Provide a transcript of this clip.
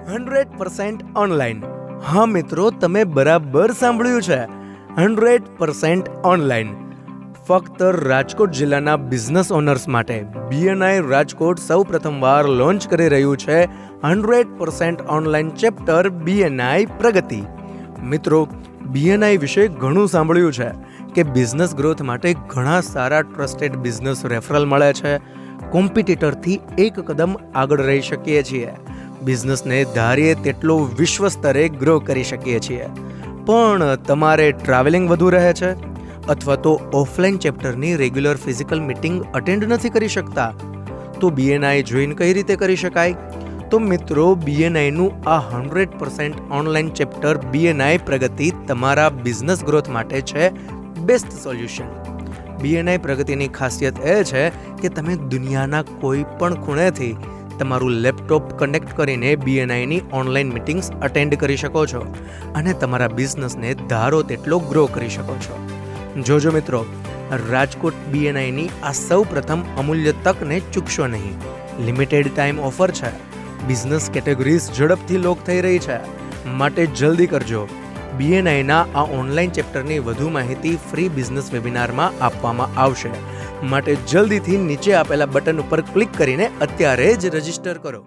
100% online. હા મિત્રો, તમે બરાબર સાંભળ્યું છે, 100% ઓનલાઈન। ફક્ત રાજકોટ જિલ્લાના બિઝનેસ ઓનર્સ માટે બીએનઆઈ રાજકોટ સૌ પ્રથમવાર લોન્ચ કરી રહ્યું છે 100% ઓનલાઈન ચેપ્ટર બીએનઆઈ પ્રગતિ। મિત્રો, બીએનઆઈ વિશે ઘણું સાંભળ્યું છે કે બિઝનેસ ગ્રોથ માટે ઘણા સારા ટ્રસ્ટેડ બિઝનેસ રેફરલ મળે છે, કોમ્પિટિટરથી એક કદમ આગળ રહી શકીએ છીએ, બિઝનેસને ધારીએ તેટલો વિશ્વ સ્તરે ગ્રો કરી શકીએ છીએ। પણ તમારે ટ્રાવેલિંગ વધુ રહે છે અથવા તો ઓફલાઈન ચેપ્ટરની રેગ્યુલર ફિઝિકલ મીટિંગ અટેન્ડ નથી કરી શકતા, તો બીએનઆઈ જોઈન કઈ રીતે કરી શકાય? તો મિત્રો, બીએનઆઈનું આ 100% ઓનલાઈન ચેપ્ટર બીએનઆઈ પ્રગતિ તમારા બિઝનેસ ગ્રોથ માટે છે બેસ્ટ સોલ્યુશન। બીએનઆઈ પ્રગતિની ખાસિયત એ છે કે તમે દુનિયાના કોઈ પણ ખૂણેથી તમારું લેપટોપ કનેક્ટ કરીને બીએનઆઈની ઓનલાઈન મીટિંગ્સ અટેન્ડ કરી શકો છો અને તમારા બિઝનેસને ધારો તેટલો ગ્રો કરી શકો છો। જોજો મિત્રો, રાજકોટ બીએનઆઈની આ સૌ પ્રથમ અમૂલ્ય તકને ચૂકશો નહીં। લિમિટેડ ટાઈમ ઓફર છે, બિઝનેસ કેટેગરીઝ ઝડપથી લોક થઈ રહી છે, માટે જલ્દી કરજો। બીએનઆઈના આ ઓનલાઈન ચેપ્ટરની વધુ માહિતી ફ્રી બિઝનેસ વેબિનારમાં આપવામાં આવશે, માટે જલ્દીથી નીચે આપેલા બટન ઉપર ક્લિક કરીને અત્યારે જ રજીસ્ટર કરો।